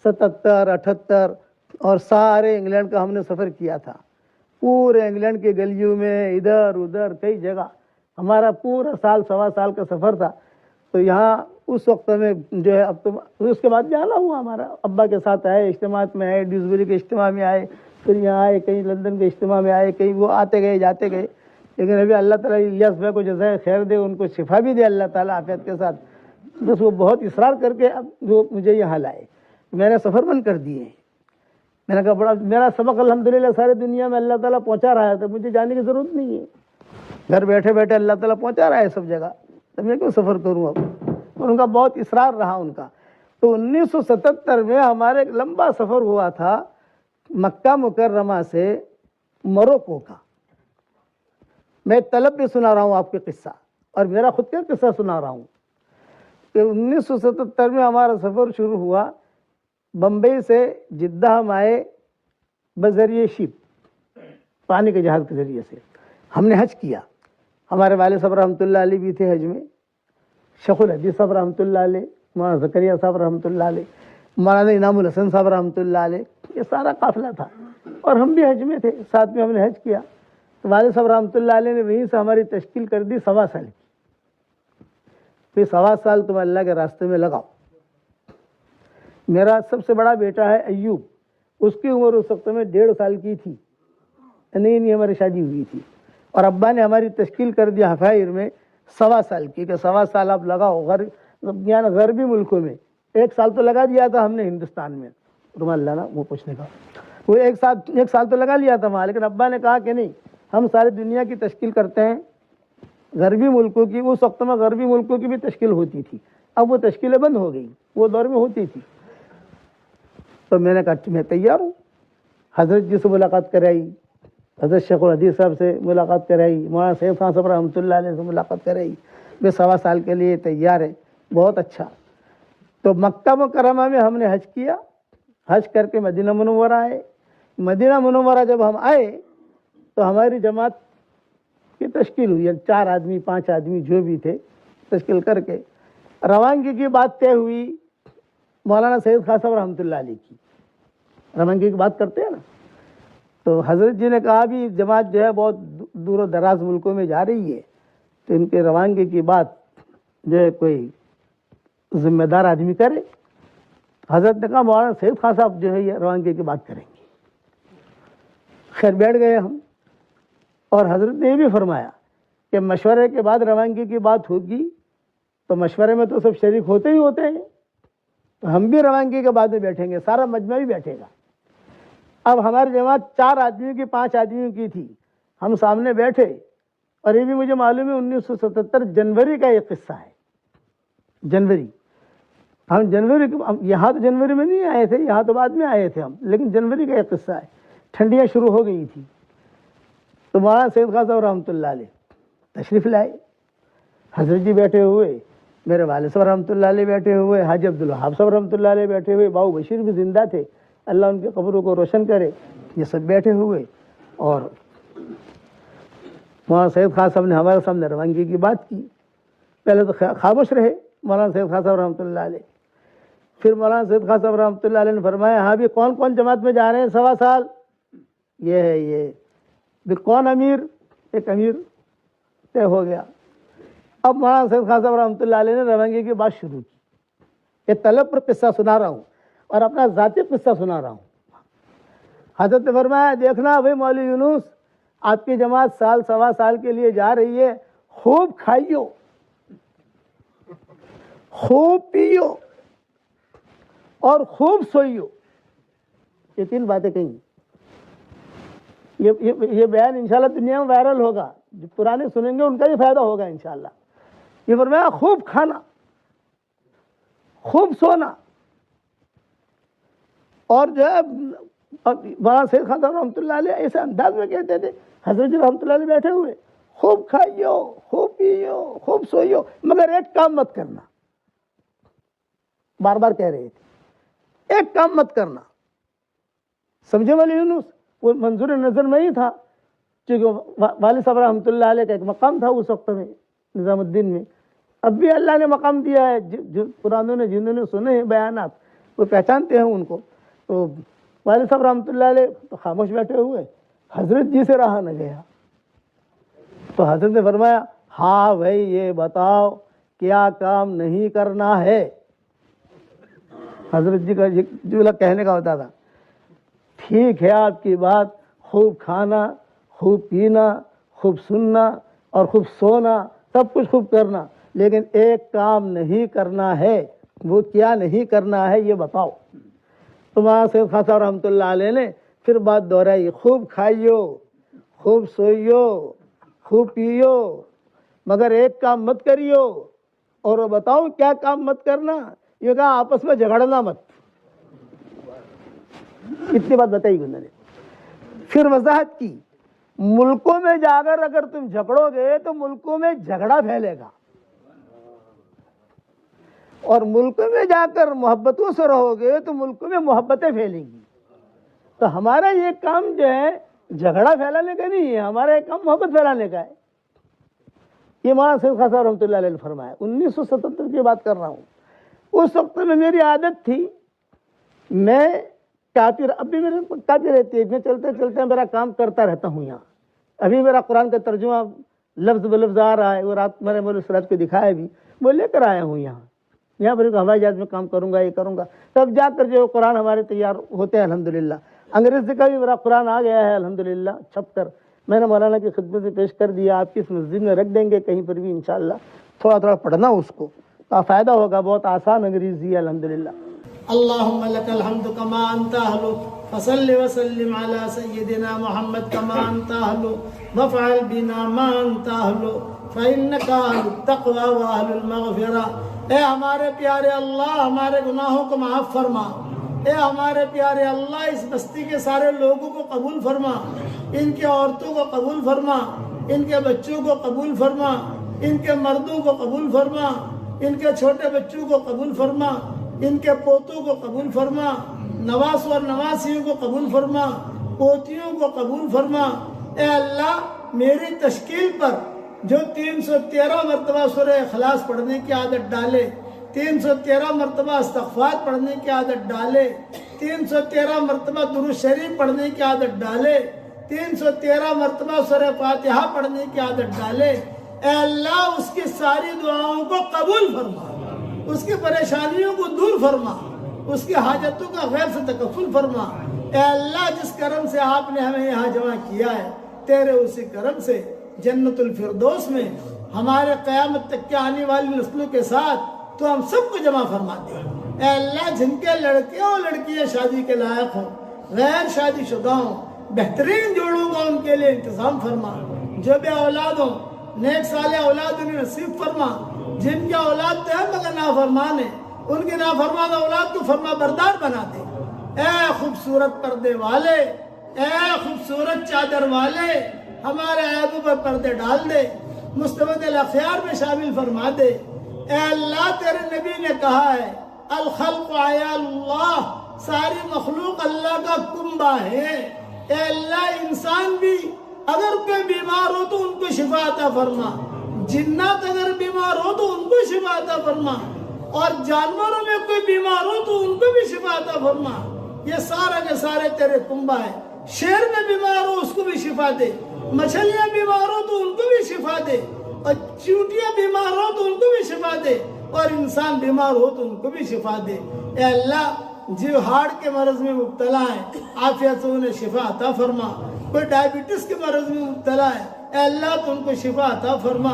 77 78 اور سارے انگلینڈ کا ہم نے سفر کیا تھا. پورے انگلینڈ کے گلیوں میں ادھر ادھر کئی جگہ ہمارا پورا سال سوا سال کا سفر تھا. تو یہاں اس وقت میں جو ہے اب تو اس کے بعد بھی آنا ہوا ہمارا. ابا کے ساتھ آئے، اجتماعات میں آئے، ڈیوزبری کے اجتماع میں آئے، پھر یہاں آئے، کہیں لندن کے اجتماع میں آئے، کہیں وہ آتے گئے جاتے گئے. لیکن ابھی اللہ تعالیٰ الیاس بھائی کو جزائے خیر دے، ان کو شفا بھی دے اللہ تعالیٰ عافیت کے ساتھ. بس وہ بہت اصرار کر کے اب وہ مجھے یہاں لائے. میں نے سفر بند کر دیے. میں نے کہا بڑا میرا سبق الحمدللہ ساری دنیا میں اللہ تعالیٰ پہنچا رہا ہے، تو مجھے جانے کی ضرورت نہیں ہے. گھر بیٹھے بیٹھے اللہ تعالیٰ پہنچا رہا ہے سب جگہ، تو میں کیوں سفر کروں اب. اور ان کا بہت اصرار رہا ان کا. تو 1977 میں ہمارے ایک لمبا سفر ہوا تھا مکہ مکرمہ سے موروکو کا. میں طلب بھی سنا رہا ہوں آپ کے قصہ، اور میرا خود کا قصہ سنا رہا ہوں کہ 1977 میں ہمارا سفر شروع ہوا. بمبئی سے جدہ ہم آئے بذریعہ شپ، پانی کے جہاز کے ذریعے سے. ہم نے حج کیا. ہمارے والد صاحب رحمۃ اللہ علیہ بھی تھے حج میں، شیخ الحدیث صاحب رحمۃ اللہ علیہ، مولانا زکریا صاحب رحمۃ اللہ علیہ، مولانا انعام الحسن صاحب رحمۃ اللہ علیہ، یہ سارا قافلہ تھا. اور ہم بھی حج میں تھے، ساتھ میں ہم نے حج کیا. تو والد صاحب رحمۃ اللہ علیہ نے وہیں سے ہماری تشکیل کر دی 1.25 سال کی. پھر 1.25 سال تم اللہ کے راستے میں لگاؤ. میرا سب سے بڑا بیٹا ہے ایوب، اس کی عمر اس وقت میں 1.5 سال کی تھی. نہیں ہماری شادی ہوئی تھی. اور ابا نے ہماری تشکیل کر دیا حفائر میں 1.25 سال کی، کہ 1.25 سال آپ لگاؤ. یعنی غربی ملکوں میں 1 سال تو لگا دیا تھا ہم نے ہندوستان میں. رومال لانا وہ پوچھنے کا، وہ 1 سال تو لگا لیا تھا وہاں. لیکن ابا نے کہا کہ نہیں، ہم ساری دنیا کی تشکیل کرتے ہیں. غربی ملکوں کی، اس وقت میں غربی ملکوں کی بھی تشکیل ہوتی تھی، اب وہ تشکیلیں بند ہو گئی، وہ دور میں ہوتی تھی. تو میں نے کہا میں تیار ہوں. حضرت جی سے ملاقات کرائی، حضرت شیخ الحدیث صاحب سے ملاقات کرائی، مولانا سید خان صاحب رحمۃ اللہ علیہ سے ملاقات کرائی. میں 1.25 سال کے لیے تیار ہے. بہت اچھا. تو مکہ مکرمہ میں ہم نے حج کیا. حج کر کے مدینہ منورہ آئے. مدینہ منورہ جب ہم آئے تو ہماری جماعت کی تشکیل ہوئی. 4 آدمی 5 آدمی جو بھی تھے تشکیل کر کے روانگی کی بات طے ہوئی مولانا سید خان صاحب رحمۃ اللہ علیہ کی. روانگی کی بات کرتے ہیں نا، تو حضرت جی نے کہا بھی جماعت جو ہے بہت دور و دراز ملکوں میں جا رہی ہے، تو ان کے روانگی کی بات جو ہے کوئی ذمہ دار آدمی کرے. حضرت نے کہا مولانا سید خان صاحب جو ہے یہ روانگی کی بات کریں گے. خیر بیٹھ گئے ہم. اور حضرت نے یہ بھی فرمایا کہ مشورے کے بعد روانگی کی بات ہوگی، تو مشورے میں تو سب شریک ہوتے ہی ہوتے ہیں، تو ہم بھی روانگی کے بعد میں بیٹھیں گے، سارا مجمع بھی بیٹھے گا. اب ہماری جماعت 4 آدمیوں کی 5 آدمیوں کی تھی. ہم سامنے بیٹھے، اور یہ بھی مجھے معلوم ہے 1977 جنوری کا یہ قصہ ہے. جنوری، ہم جنوری یہاں تو جنوری میں نہیں آئے تھے، یہاں تو بعد میں آئے تھے ہم، لیکن جنوری کا یہ قصہ ہے. ٹھنڈیاں شروع ہو گئی تھی. تو مولانا سید خان صاحب رحمۃ اللہ علیہ تشریف لائے. حضرت جی بیٹھے ہوئے، میرے والد صاحب رحمۃ اللہ علیہ بیٹھے ہوئے، حاجی عبدالوہاب صاحب رحمۃ اللہ علیہ بیٹھے ہوئے، باؤ بشیر بھی زندہ تھے، اللہ ان کے قبروں کو روشن کرے. یہ سب بیٹھے ہوئے، اور مولانا سید خان صاحب نے ہمارے سامنے روانگی کی بات کی. پہلے تو خاموش رہے مولانا سید خان صاحب رحمۃ اللہ علیہ. پھر مولانا سید خان صاحب رحمۃ اللہ علیہ نے فرمایا ہاں بھی کون کون جماعت میں جا رہے ہیں 1.25 سال؟ یہ ہے یہ بھی کون امیر؟ ایک امیر طے ہو گیا. اب مولانا سید خان صاحب رحمۃ اللہ علیہ نے روانگی کی بات شروع کی. یہ طلب پر قصہ سنا رہا ہوں اور اپنا ذاتی قصہ سنا رہا ہوں. حضرت نے فرمایا دیکھنا بھائی مولوی یونس، آپ کی جماعت 1.25 سال کے لیے جا رہی ہے، خوب کھائیو، خوب پیو اور خوب سوئیو. یہ 3 باتیں کہیں. یہ بیان انشاءاللہ دنیا میں وائرل ہوگا، جو پرانے سنیں گے ان کا بھی فائدہ ہوگا انشاءاللہ. یہ فرمایا خوب کھانا، خوب سونا، اور جو ہے مولانا سید خان صاحب رحمۃ اللہ علیہ ایسے انداز میں کہتے تھے، حضرت جی رحمۃ اللہ علیہ بیٹھے ہوئے، خوب کھائیو، خوب پیو، خوب سوئیو، مگر ایک کام مت کرنا. بار بار کہہ رہے تھے ایک کام مت کرنا. سمجھے مولوی یونس؟ وہ منظور نظر میں ہی تھا، کیونکہ والد صاحب رحمۃ اللہ علیہ کا ایک مقام تھا اس وقت میں نظام الدین میں. اب بھی اللہ نے مقام دیا ہے. جو قرآنوں نے جنہوں نے سنے ہیں بیانات، وہ پہچانتے ہیں ان کو. تو والد صاحب رحمۃ اللہ علیہ تو خاموش بیٹھے ہوئے, حضرت جی سے رہا نہ گیا. تو حضرت نے فرمایا ہاں بھائی یہ بتاؤ کیا کام نہیں کرنا ہے. حضرت جی کا جو کہنے کا ہوتا تھا, ٹھیک ہے آپ کی بات, خوب کھانا, خوب پینا, خوب سننا اور خوب سونا, سب کچھ خوب کرنا, لیکن ایک کام نہیں کرنا ہے. وہ کیا نہیں کرنا ہے یہ بتاؤ. تو وہاں سید خان صاحب رحمۃ اللہ علیہ نے پھر بات دہرائی, خوب کھائیو, خوب سوئیو, خوب پیو, مگر ایک کام مت کریو. اور وہ بتاؤ کیا کام مت کرنا, یہ کہا آپس میں جھگڑنا مت. اتنی بات بتائی انہوں نے. پھر وضاحت کی, ملکوں میں جا کر اگر تم جھگڑو گے تو ملکوں میں جھگڑا پھیلے گا, اور ملکوں میں جا کر محبتوں سے رہو گے تو ملکوں میں محبتیں پھیلیں گی. تو ہمارا یہ کام جو ہے جھگڑا پھیلانے کا نہیں ہے, ہمارا یہ کام محبت پھیلانے کا ہے. یہ مولانا سید خان صاحب رحمۃ اللہ علیہ نے فرمایا. 1977 کی بات کر رہا ہوں. اس وقت میں میری عادت تھی, میں کافی, اب بھی میرے کافی رہتی ہے, میں چلتے چلتے میرا کام کرتا رہتا ہوں. یہاں ابھی میرا قرآن کا ترجمہ لفظ بلفظ آ رہا ہے, وہ رات میں نے مولوی صاحب کو دکھایا بھی, وہ لے کر آیا ہوں یہاں پر ہوائی جہاز میں کام کروں گا, یہ کروں گا, تب جا کر جو قرآن ہمارے تیار ہوتے ہیں الحمدللہ. انگریزی کا بھی میرا قرآن آ گیا ہے الحمدللہ چھپ کر, میں نے مولانا کی خدمت سے پیش کر دیا. آپ کی اس مسجد میں رکھ دیں گے کہیں پر بھی انشاءاللہ, تھوڑا تھوڑا پڑھنا اس کو, تو فائدہ ہوگا. بہت آسان انگریزی ہے الحمدللہ. اللہم لک الحمد کما انت اہل, فصل وسلم علی سیدنا محمد کما انت اہل, وفعل بنا ما انت اہل, فانک اہل التقوی و اہل المغفرہ. اے ہمارے پیارے اللہ, ہمارے گناہوں کو معاف فرما. اے ہمارے پیارے اللہ, اس بستی کے سارے لوگوں کو قبول فرما, ان کے عورتوں کو قبول فرما, ان کے بچوں کو قبول فرما, ان کے مردوں کو قبول فرما, ان کے چھوٹے بچوں کو قبول فرما, ان کے پوتوں کو قبول فرما, نواس اور نواسیوں کو قبول فرما, پوتیوں کو قبول فرما. اے اللہ, میری تشکیل پر جو 313 مرتبہ سورہ اخلاص پڑھنے کی عادت ڈالے, 313 مرتبہ استغفار پڑھنے کی عادت ڈالے, 313 مرتبہ درود شریف پڑھنے کی عادت ڈالے, 313 مرتبہ سورہ فاتحہ پڑھنے کی عادت ڈالے, اے اللہ اس کی ساری دعاؤں کو قبول فرما, اس کی پریشانیوں کو دور فرما, اس کی حاجتوں کا غیر سے تکفل فرما. اے اللہ, جس کرم سے آپ نے ہمیں یہاں جمع کیا ہے, تیرے اسی کرم سے جنت الفردوس میں ہمارے قیامت تک کے آنے والی نسلوں کے ساتھ تو ہم سب کو جمع فرما دے. اے اللہ, جن کے لڑکے اور لڑکیاں شادی کے لائق ہوں, غیر شادی شدہ ہوں, بہترین جوڑوں کا ان کے لیے انتظام فرما. جو بے اولاد ہوں, نیک صالح اولاد انہیں نصیب فرما. جن کے اولاد تو ہے مگر نافرمان ہے, ان کے نافرمان اولاد کو فرما بردار بنا دے. اے خوبصورت پردے والے, اے خوبصورت چادر والے, ہمارے عیبوں پر پردے ڈال دے, مستبد الاخیار میں شامل فرما دے. اے اللہ, تیرے نبی نے کہا ہے الخلق عیال اللہ, ساری مخلوق اللہ کا کنبہ ہے. اے اللہ, انسان بھی اگر کوئی بیمار ہو تو ان کو شفا عطا فرما, جنات اگر بیمار ہو تو ان کو شفا عطا فرما, اور جانوروں میں کوئی بیمار ہو تو ان کو بھی شفا عطا فرما. یہ سارا کے سارے تیرے کنبہ ہے. شیر میں بیمار ہو اس کو بھی شفا دے, مچھلیاں بیمار ہو تو ان کو بھی شفا دے, اور چونٹیاں بیمار ہو تو ان کو بھی شفا دے, اور انسان بیمار ہو تو ان کو بھی شفا دے. اے اللہ, جو ہارٹ کے مرض میں مبتلا ہے عافیت سے انہیں شفا عطا فرما. کوئی ڈائبٹیز کے مرض میں مبتلا ہے, اے اللہ تو ان کو شفا عطا فرما.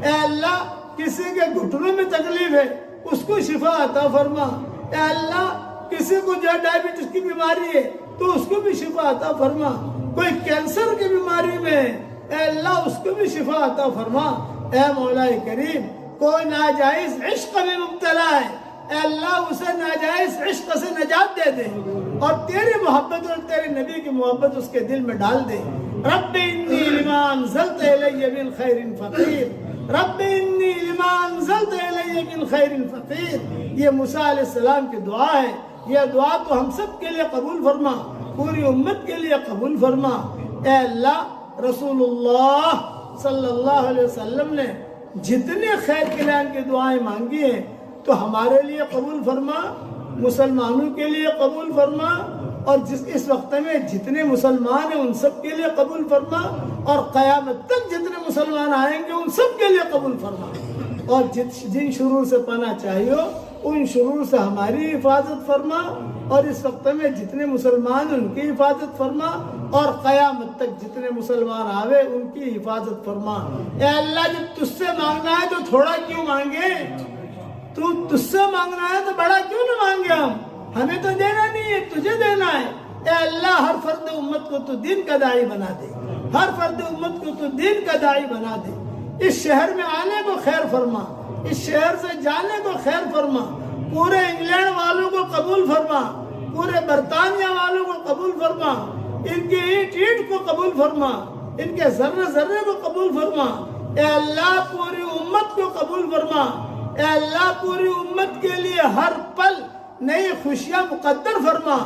اے اللہ, کسی کے گھٹنوں میں تکلیف ہے اس کو شفا عطا فرما. اے اللہ, کسی کو جو ڈائبٹیز کی بیماری ہے تو اس کو بھی شفا عطا فرما. کوئی کینسر کی بیماری میں ہے, اے اللہ اس کو بھی شفا عطا فرما. اے مولا کریم, کوئی ناجائز عشق میں مبتلا ہے, اے اللہ اسے ناجائز عشق سے نجات دے دے, اور تیری محبت اور تیرے نبی کی محبت اس کے دل میں ڈال دے. رب انی لما انزلت الی من خیر فقیر, رب انی لما انزلت الی من خیر فقیر. یہ موسیٰ علیہ السلام کی دعا ہے. یہ دعا تو ہم سب کے لیے قبول فرما, پوری امت کے لیے قبول فرما. اے اللہ, رسول اللہ صلی اللہ علیہ وسلم نے جتنے خیر کلیان کی دعائیں مانگی ہیں تو ہمارے لیے قبول فرما, مسلمانوں کے لیے قبول فرما، اور اس وقت میں جتنے مسلمان ہیں ان سب کے لیے قبول فرما، اور قیامت تک جتنے مسلمان آئیں گے ان سب کے لیے قبول فرما، اور جن شرور سے پناہ چاہیے ان شرور سے ہماری حفاظت فرما، اور اس وقت میں جتنے مسلمان ان کی حفاظت فرما، اور قیامت تک جتنے مسلمان آوے ان کی حفاظت فرما۔ اے اللہ، جب تجھ سے مانگنا ہے تو تھوڑا کیوں مانگے؟ تو تجھ سے مانگنا ہے تو بڑا کیوں نہ مانگے؟ ہمیں تو دینا نہیں ہے، تجھے دینا ہے۔ اے اللہ، ہر فرد امت کو تو دین کا داعی بنا دے، ہر فرد امت کو تو دین کا داعی بنا دے۔ اس شہر میں آنے کو خیر فرما، اس شہر سے جانے کو خیر فرما، پورے انگلینڈ والوں کو قبول فرما، پورے برطانیہ والوں کو قبول فرما، ان کی اینٹ اینٹ کو قبول فرما، ان کے ذرے ذرے کو قبول فرما۔ اے اللہ، پوری امت کو قبول فرما۔ اے اللہ، پوری امت کے لیے ہر پل نئی خوشیاں مقدر فرما،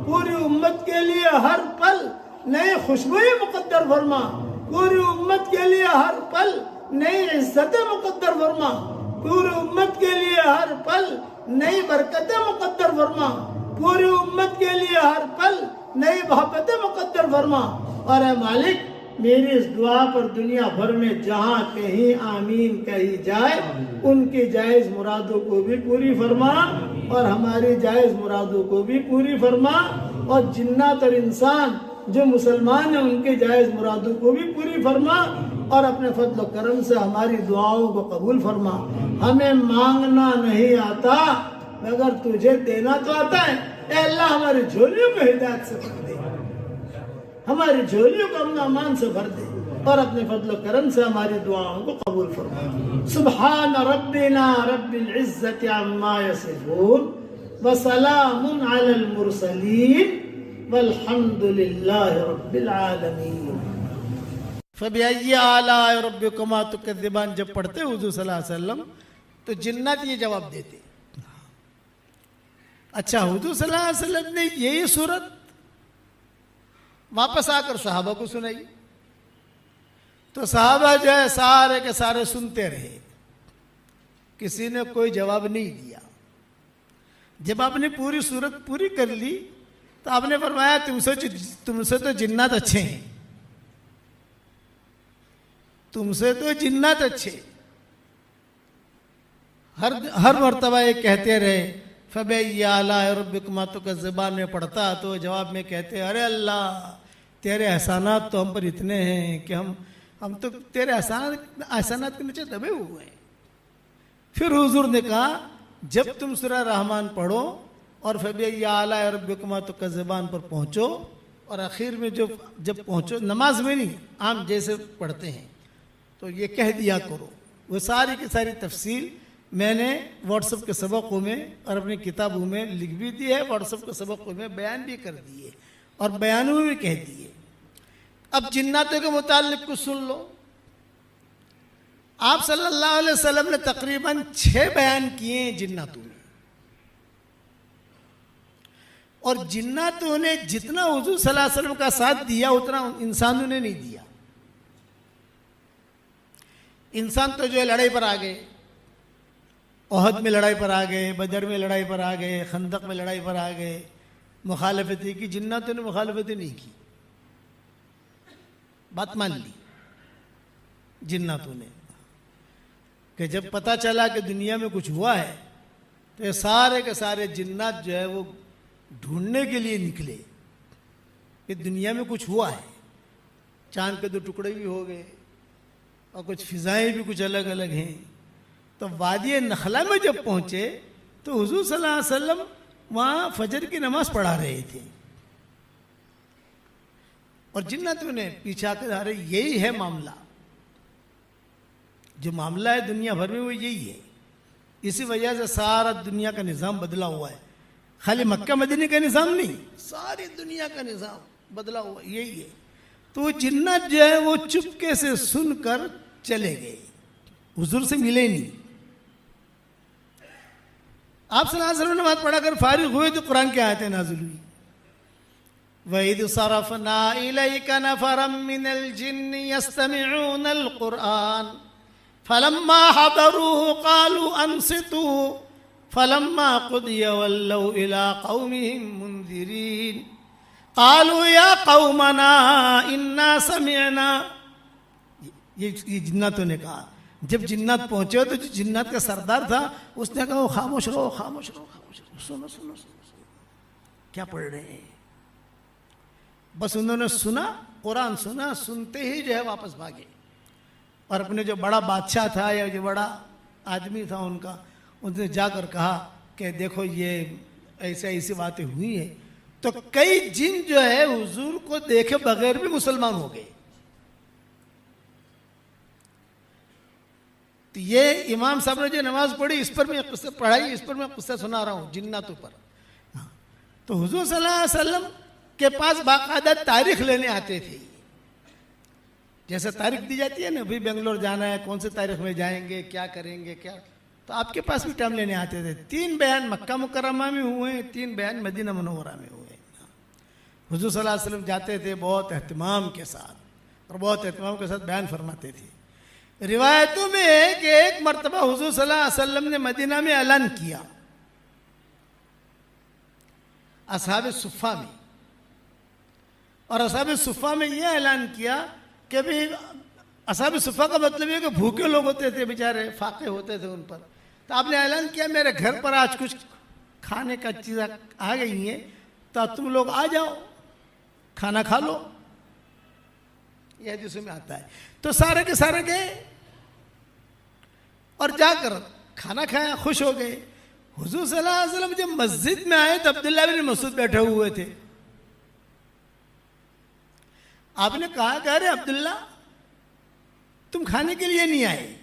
پوری امت کے لیے ہر پل نئی خوشبوئی مقدر فرما، پوری امت کے لیے ہر پل نئی عزتیں مقدر فرما، پوری امت کے لیے ہر پل نئی برکتیں مقدر فرما، پوری امت کے لیے ہر پل نئی محبتیں مقدر فرما۔ اور اے مالک، میری اس دعا پر دنیا بھر میں جہاں کہیں آمین کہی جائے ان کی جائز مرادوں کو بھی پوری فرما، اور ہماری جائز مرادوں کو بھی پوری فرما، اور جنات اور انسان جو مسلمان ہیں ان کی جائز مرادوں کو بھی پوری فرما، اور اپنے فضل و کرم سے ہماری دعاؤں کو قبول فرما۔ ہمیں مانگنا نہیں آتا مگر تجھے دینا تو آتا ہے۔ اے اللہ، ہماری جھولیوں کو ہدایت سے بھر دے، ہماری جھولیوں کو امن و امان سے بھر دے، اور اپنے فضل و کرم سے ہماری دعاؤں کو قبول فرما۔ سبحان ربنا رب العزت عما یصفون وسلام علی المرسلین والحمد للہ رب العالمین۔ فبأي آلاء ربكما تكذبان جب پڑھتے حضور صلی اللہ علیہ وسلم تو جنات یہ جواب دیتے۔ اچھا، حضور صلی اللہ علیہ وسلم نے یہی صورت واپس آ کر صحابہ کو سنائی، تو صحابہ جو ہے سارے کے سارے سنتے رہے، کسی نے کوئی جواب نہیں دیا۔ جب آپ نے پوری صورت پوری کر لی تو آپ نے فرمایا تم سے تو جنات اچھے ہیں، تم سے تو جنات اچھے۔ ہر مرتبہ یہ کہتے رہے فَبِأَيِّ آلَاءِ رَبِّكُمَا تُكَذِّبَانِ میں پڑھتا تو جواب میں کہتے ارے اللہ، تیرے احسانات تو ہم پر اتنے ہیں کہ ہم تو تیرے احسانات کے نیچے دبے ہوئے ہیں۔ پھر حضور نے کہا جب تم سورہ رحمان پڑھو اور فَبِأَيِّ آلَاءِ رَبِّكُمَا تُكَذِّبَانِ پر پہنچو، اور آخر میں جب پہنچو، نماز میں نہیں، عام جیسے پڑھتے ہیں، تو یہ کہہ دیا کرو۔ وہ ساری کی ساری تفصیل میں نے واٹس ایپ کے سبقوں میں اور اپنی کتابوں میں لکھ بھی دی ہے، واٹس ایپ کے سبقوں میں بیان بھی کر دیے، اور بیانوں میں بھی کہہ دیے۔ اب جناتوں کے متعلق کچھ سن لو۔ آپ صلی اللہ علیہ وسلم نے تقریباً 6 بیان کیے ہیں جناتوں میں، اور جناتوں نے جتنا حضور صلی اللہ علیہ وسلم کا ساتھ دیا اتنا انسانوں نے نہیں دیا۔ انسان تو جو ہے لڑائی پر آ گئے، احد میں لڑائی پر آ گئے، بدر میں لڑائی پر آ گئے، خندق میں لڑائی پر آ گئے، مخالفتیں کی۔ جناتوں نے مخالفتیں نہیں کی، بات مان لی جناتوں نے، کہ جب پتہ چلا کہ دنیا میں کچھ ہوا ہے تو یہ سارے کے سارے جنات جو ہے وہ ڈھونڈنے کے لیے نکلے کہ دنیا میں کچھ ہوا ہے۔ چاند کے 2 ٹکڑے بھی ہو گئے، اور کچھ فضائیں بھی کچھ الگ الگ ہیں۔ تو وادی نخلہ میں جب پہنچے تو حضور صلی اللہ علیہ وسلم وہاں فجر کی نماز پڑھا رہے تھے، اور جناتوں نے پیچھا کر آ رہے یہی ہے معاملہ، جو معاملہ ہے دنیا بھر میں وہ یہی ہے۔ اسی وجہ سے سارا دنیا کا نظام بدلا ہوا ہے، خالی مکہ مدینہ کا نظام نہیں، ساری دنیا کا نظام بدلا ہوا یہی ہے۔ تو وہ جنات جو ہے وہ چپکے سے سن کر چلے گئے، حضور سے ملے نہیں۔ آپ صلی اللہ علیہ وسلم نے نماز پڑھا کر فارغ ہوئے تو قرآن کی آیتیں نازل ہوئی۔ وَإِذْ صَرَفْنَا إِلَيْكَ نَفَرًا مِّنَ الْجِنِّ يَسْتَمِعُونَ الْقُرْآنَ فَلَمَّا حَضَرُوهُ قَالُوا أَنصِتُوا فلما قضي ولوا إلى قومهم منذرين قالوا يا قومنا إنا سمعنا. یہ جناتوں نے کہا. جب جنات پہنچے تو جو جنات کا سردار تھا اس نے کہا خاموش رہو خاموش رہو خاموش رہو, سنو سنو سنو کیا پڑھ رہے ہیں. بس انہوں نے سنا, قرآن سنا, سنتے ہی جو ہے واپس بھاگے. اور اپنے جو بڑا بادشاہ تھا یا جو بڑا آدمی تھا ان کا, انہوں نے جا کر کہا کہ دیکھو یہ ایسی باتیں ہوئی ہیں. تو کئی جن جو ہے حضور کو دیکھے بغیر بھی مسلمان ہو گئے. تو یہ امام صاحب نے جو نماز پڑھی اس پر میں قصہ پڑھائی, اس پر میں قصہ سنا رہا ہوں جناتوں پر. تو حضور صلی اللہ علیہ وسلم کے پاس باقاعدہ تاریخ لینے آتے تھے. جیسے تاریخ دی جاتی ہے نا, بھائی بنگلور جانا ہے, کون سے تاریخ میں جائیں گے, کیا کریں گے, کیا. تو آپ کے پاس بھی ٹائم لینے آتے تھے. 3 بیان مکہ مکرمہ میں ہوئے, 3 بیان مدینہ منورہ میں ہوئے. حضور صلی اللہ علیہ وسلم جاتے تھے بہت اہتمام کے ساتھ, اور بہت اہتمام کے ساتھ بیان فرماتے تھے. روایتوں میں ہے کہ ایک مرتبہ حضور صلی اللہ علیہ وسلم نے مدینہ میں اعلان کیا اصحاب صفہ میں. اور اصحاب صفہ میں یہ اعلان کیا کہ بھی اصحاب صفہ کا مطلب یہ کہ بھوکے لوگ ہوتے تھے بیچارے, فاقے ہوتے تھے ان پر. تو آپ نے اعلان کیا میرے گھر پر آج کچھ کھانے کا چیزیں آ گئی ہیں, تو تم لوگ آ جاؤ, کھانا کھا لو. یہ حدیث میں آتا ہے. تو سارے کے سارے گئے اور جا کر کھانا کھایا, خوش ہو گئے. حضور صلی اللہ علیہ وسلم جب مسجد میں آئے تو عبداللہ بن مسعود بیٹھے ہوئے تھے. آپ نے کہا کہ ارے عبداللہ تم کھانے کے لیے نہیں آئے.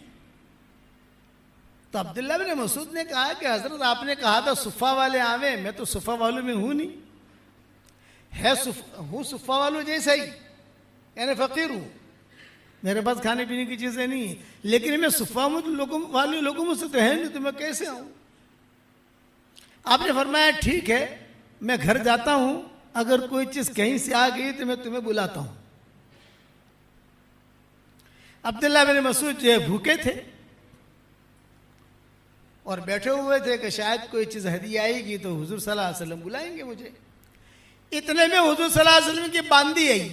تو عبداللہ بن مسعود نے کہا کہ حضرت آپ نے کہا تھا صفہ والے آویں, میں تو صفہ والوں میں ہوں نہیں, ہوں صفہ والوں جیسا ہی, یعنی فقیر ہوں, میرے پاس کھانے پینے کی چیزیں نہیں ہیں, لیکن میں صفہ والے لوگوں میں سے تو ہے نہیں, تو میں کیسے آؤں. آپ نے فرمایا ٹھیک ہے میں گھر جاتا ہوں, اگر کوئی چیز کہیں سے آ گئی تو میں تمہیں بلاتا ہوں. عبداللہ بن مسعود جو بھوکے تھے اور بیٹھے ہوئے تھے کہ شاید کوئی چیز ہدیہ آئے گی تو حضور صلی اللہ علیہ وسلم بلائیں گے مجھے. اتنے میں حضور صلی اللہ علیہ وسلم کی باندی آئی,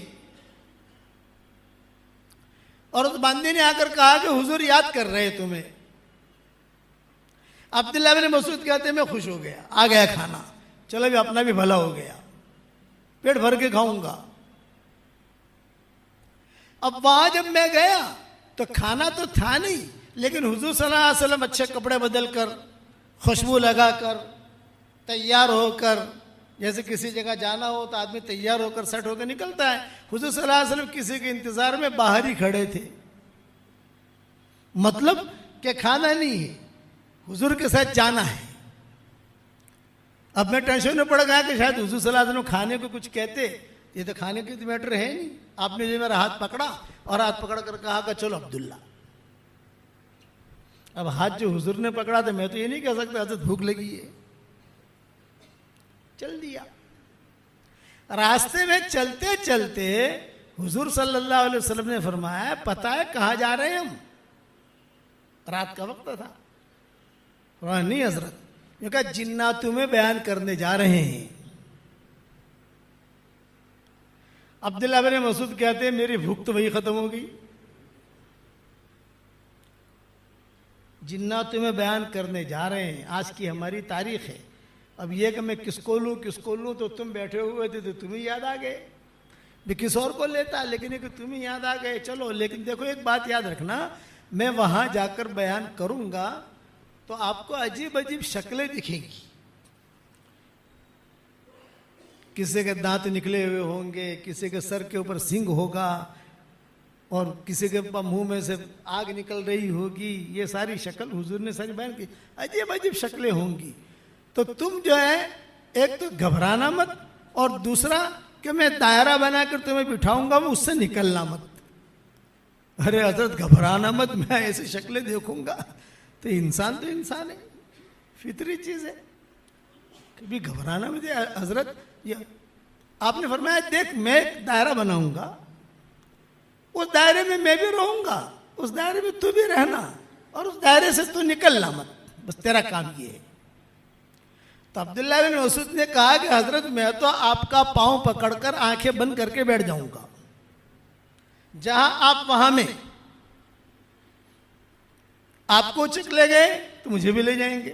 اور اس باندی نے آ کر کہا کہ حضور یاد کر رہے تمہیں. عبداللہ بن مسعود کہتے ہیں میں خوش ہو گیا, آ گیا کھانا, چلو بھی اپنا بھی بھلا ہو گیا, پیٹ بھر کے کھاؤں گا. اب وہاں جب میں گیا تو کھانا تو تھا نہیں, لیکن حضور صلی اللہ علیہ وسلم اچھے کپڑے بدل کر, خوشبو لگا کر, تیار ہو کر, جیسے کسی جگہ جانا ہو تو آدمی تیار ہو کر سیٹ ہو کے نکلتا ہے, حضور صلی اللہ علیہ وسلم کسی کے انتظار میں باہر ہی کھڑے تھے. مطلب کہ کھانا نہیں ہے, حضور کے ساتھ جانا ہے. اب میں ٹینشن میں پڑ گیا کہ شاید حضور صلی اللہ علیہ وسلم کھانے کو کچھ کہتے, یہ تو کھانے کی میٹر ہے نہیں. آپ نے جو میرا ہاتھ پکڑا اور ہاتھ پکڑ کر کہا کہ چلو عبداللہ. اب ہاتھ جو حضور نے پکڑا تو میں تو یہ نہیں کہہ سکتا حضرت بھوک لگی ہے, چل دیا. راستے میں چلتے چلتے حضور صلی اللہ علیہ وسلم نے فرمایا پتہ ہے کہاں جا رہے ہیں ہم؟ رات کا وقت تھا. فرمایا نہیں حضرت, یہ کہا جناتوں میں بیان کرنے جا رہے ہیں. عبداللہ بن مسعود کہتے ہیں میری بھوک تو وہی ختم ہو گئی. جناتوں میں بیان کرنے جا رہے ہیں, آج کی ہماری تاریخ ہے. اب یہ کہ میں کس کو لوں, تو تم بیٹھے ہوئے تھے تو تمہیں یاد آ گئے, بھی کس اور کو لیتا, لیکن یہ کہ تمہیں یاد آ گئے. چلو, لیکن دیکھو ایک بات یاد رکھنا, میں وہاں جا کر بیان کروں گا تو آپ کو عجیب عجیب شکلیں دکھیں گی. کسی کے دانت نکلے ہوئے ہوں گے, کسی کے سر کے اوپر سنگ ہوگا, اور کسی کے منہ میں سے آگ نکل رہی ہوگی. یہ ساری شکل حضور نے ساری بیان کی, عجیب عجیب شکلیں ہوں گی. تو تم جو ہے ایک تو گھبرانا مت, اور دوسرا کہ میں دائرہ بنا کر تمہیں بٹھاؤں گا, اس سے نکلنا مت. ارے حضرت گھبرانا مت, میں ایسی شکلیں دیکھوں گا تو انسان ہے, فطری چیز ہے. کبھی گھبرانا مت حضرت. آپ نے فرمایا دیکھ میں ایک دائرہ بناؤں گا, اس دائرے میں میں بھی رہوں گا, اس دائرے میں تو بھی رہنا, اور اس دائرے سے تو نکلنا مت, بس تیرا کام یہ ہے. تو عبداللہ بن مسعود نے کہا کہ حضرت میں تو آپ کا پاؤں پکڑ کر آنکھیں بند کر کے بیٹھ جاؤں گا، جہاں آپ وہاں میں آپ کو چک لے گئے تو مجھے بھی لے جائیں گے،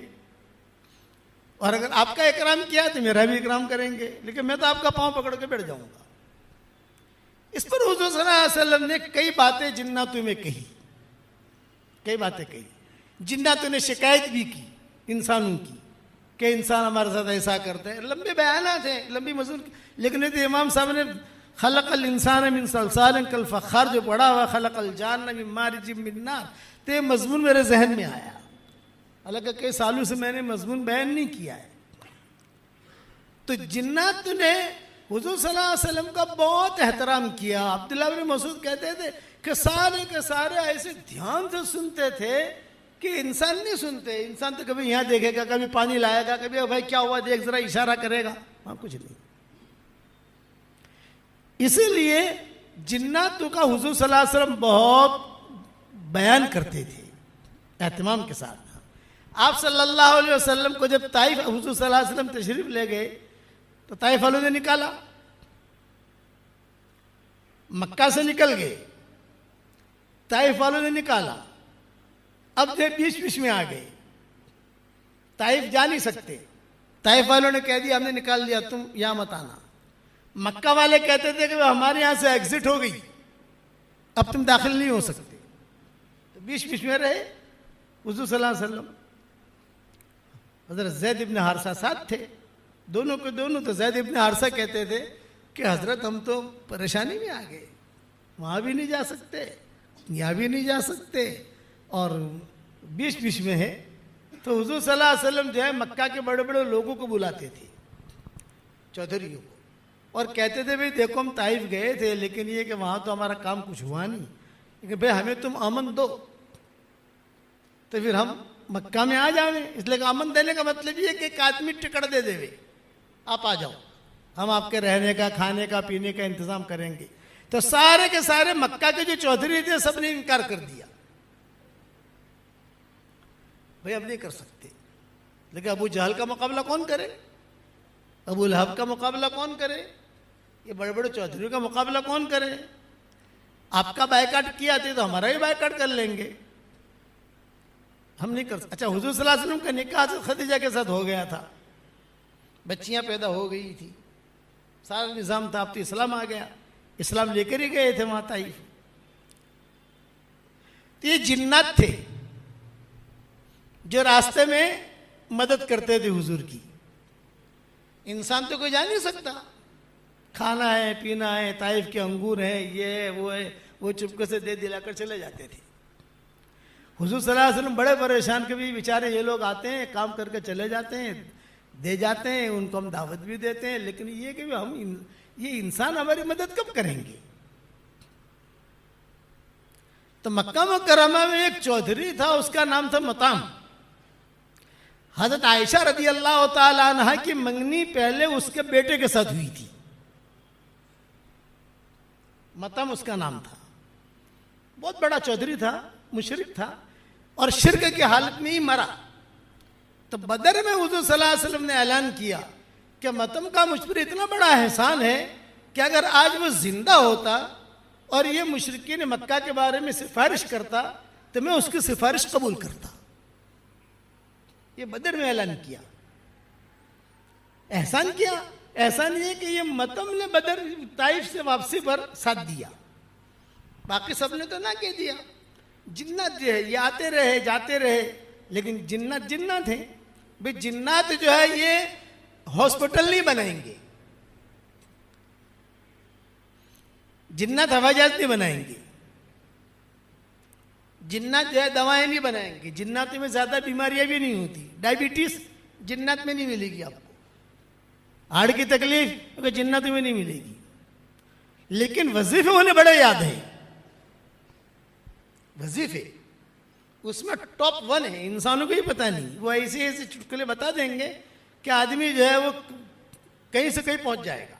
اور اگر آپ کا اکرام کیا تو میرا بھی اکرام کریں گے، لیکن میں تو آپ کا پاؤں پکڑ کے بیٹھ جاؤں گا۔ اس پر حضور صلی اللہ علیہ وسلم نے کئی باتیں جناتوں میں کہی، کئی باتیں کہی۔ جناتوں نے شکایت بھی کی انسانوں کی کہ انسان ہمارے ساتھ ایسا کرتے ہیں، لمبے بیانات ہیں، لمبی مضمون، لیکن امام صاحب نے خلق الانسان من صلصال کالفخار جو پڑھا ہوا خلق الجان من مارج من نار، تو یہ مضمون میرے ذہن میں آیا، حالانکہ کئی سالوں سے میں نے مضمون بیان نہیں کیا ہے۔ تو جنات نے حضور صلی اللہ علیہ وسلم کا بہت احترام کیا۔ عبداللہ بن مسعود کہتے تھے کہ سارے کے سارے ایسے دھیان سے سنتے تھے کہ انسان نہیں سنتے، انسان تو کبھی یہاں دیکھے گا، کبھی پانی لائے گا، کبھی بھائی کیا ہوا دیکھ ذرا اشارہ کرے گا، وہاں کچھ نہیں۔ اسی لیے جناتوں کا حضور صلی اللہ علیہ وسلم بہت بیان کرتے تھے اہتمام کے ساتھ۔ آپ صلی اللہ علیہ وسلم کو جب طائف حضور صلی اللہ علیہ وسلم تشریف لے گئے تو طائف والوں نے نکالا، مکہ سے نکل گئے، طائف والوں نے نکالا، اب جو بیچ بیچ میں آ گئے، طائف جا نہیں سکتے، طائف والوں نے کہہ دیا ہم نے نکال دیا، تم یہاں مت آنا۔ مکہ والے کہتے تھے کہ ہمارے یہاں سے ایگزٹ ہو گئی، اب تم داخل نہیں ہو سکتے، تو بیچ بیچ میں رہے حضور صلی اللہ علیہ وسلم۔ حضرت زید ابن حارثہ ساتھ تھے، دونوں کے دونوں، تو زید ابن حارثہ کہتے تھے کہ حضرت ہم تو پریشانی میں آ گئے، وہاں بھی نہیں جا سکتے، یہاں بھی نہیں جا سکتے، اور بیچ بیچ میں ہے۔ تو حضور صلی اللہ علیہ وسلم جو ہے مکہ کے بڑے بڑے لوگوں کو بلاتے تھے، چودھریوں کو، اور کہتے تھے بھئی دیکھو ہم طائف گئے تھے، لیکن یہ کہ وہاں تو ہمارا کام کچھ ہوا نہیں، لیکن بھئی ہمیں تم امن دو تو پھر ہم مکہ میں آ جاویں۔ اس لیے کہ امن دینے کا مطلب یہ کہ ایک آدمی ٹکٹ دے دے، آپ آ جاؤ، ہم آپ کے رہنے کا، کھانے کا، پینے کا انتظام کریں گے۔ تو سارے کے سارے مکہ کے جو چودھری تھے سب نے انکار کر دیا، بھئی اب نہیں کر سکتے۔ لیکن ابو جہل کا مقابلہ کون کرے، ابو لہب کا مقابلہ کون کرے، یہ بڑے بڑے چودھریوں کا مقابلہ کون کرے؟ آپ کا بائیکاٹ کیا تھے تو ہمارا ہی بائیکاٹ کر لیں گے، ہم نہیں کر سکتے۔ اچھا، حضور صلی اللہ علیہ وسلم کا نکاح حضرت خدیجہ کے ساتھ ہو گیا تھا، بچیاں پیدا ہو گئی تھی، سارا نظام تھا، اب تو اسلام آ گیا، اسلام لے کر ہی گئے تھے وہاں طائف۔ تو یہ جنات تھے جو راستے میں مدد کرتے تھے حضور کی۔ انسان تو کوئی جا نہیں سکتا، کھانا ہے، پینا ہے، طائف کے انگور ہیں، یہ ہے، وہ ہے، وہ چپکے سے دے دلا کر چلے جاتے تھے۔ حضور صلی اللہ علیہ وسلم بڑے پریشان، کبھی بیچارے یہ لوگ آتے ہیں کام کر کے چلے جاتے ہیں، دے جاتے ہیں، ان کو ہم دعوت بھی دیتے ہیں، لیکن یہ کہ ہم یہ انسان ہماری مدد کب کریں گے؟ تو مکہ مکرمہ میں ایک چودھری تھا، اس کا نام تھا مطعم۔ حضرت عائشہ رضی اللہ تعالی عنہ کی منگنی پہلے اس کے بیٹے کے ساتھ ہوئی تھی، مطعم اس کا نام تھا، بہت بڑا چودھری تھا، مشرک تھا، اور شرک کی حالت میں ہی مرا۔ تو بدر میں حضور صلی اللہ علیہ وسلم نے اعلان کیا کہ مطعم کا مجھ پر اتنا بڑا احسان ہے کہ اگر آج وہ زندہ ہوتا اور یہ مشرکین مکہ کے بارے میں سفارش کرتا تو میں اس کی سفارش قبول کرتا۔ یہ بدر میں اعلان کیا، احسان کیا۔ احسان یہ کہ یہ مطعم نے بدر طائف سے واپسی پر ساتھ دیا، باقی سب نے تو نہ کہہ دیا۔ جنات جو ہے یہ آتے رہے جاتے رہے، لیکن جنات جنات ہیں، بھئی جنات جو ہے یہ ہاسپٹل نہیں بنائیں گے، جنات ہوائی جہاز نہیں بنائیں گے، جنات جو ہے دوائیں نہیں بنائیں گے، جنات میں زیادہ بیماریاں بھی نہیں ہوتی، ڈائبٹیز جنات میں نہیں ملے گی آپ کو، ہارٹ کی تکلیف جنات میں نہیں ملے گی۔ لیکن وظیفے انہیں بڑے یاد ہیں، وظیفے اس میں ٹاپ 1 ہے، انسانوں کو ہی پتہ نہیں، وہ ایسے ایسے چٹکلے بتا دیں گے کہ آدمی جو ہے وہ کہیں سے کہیں پہنچ جائے گا۔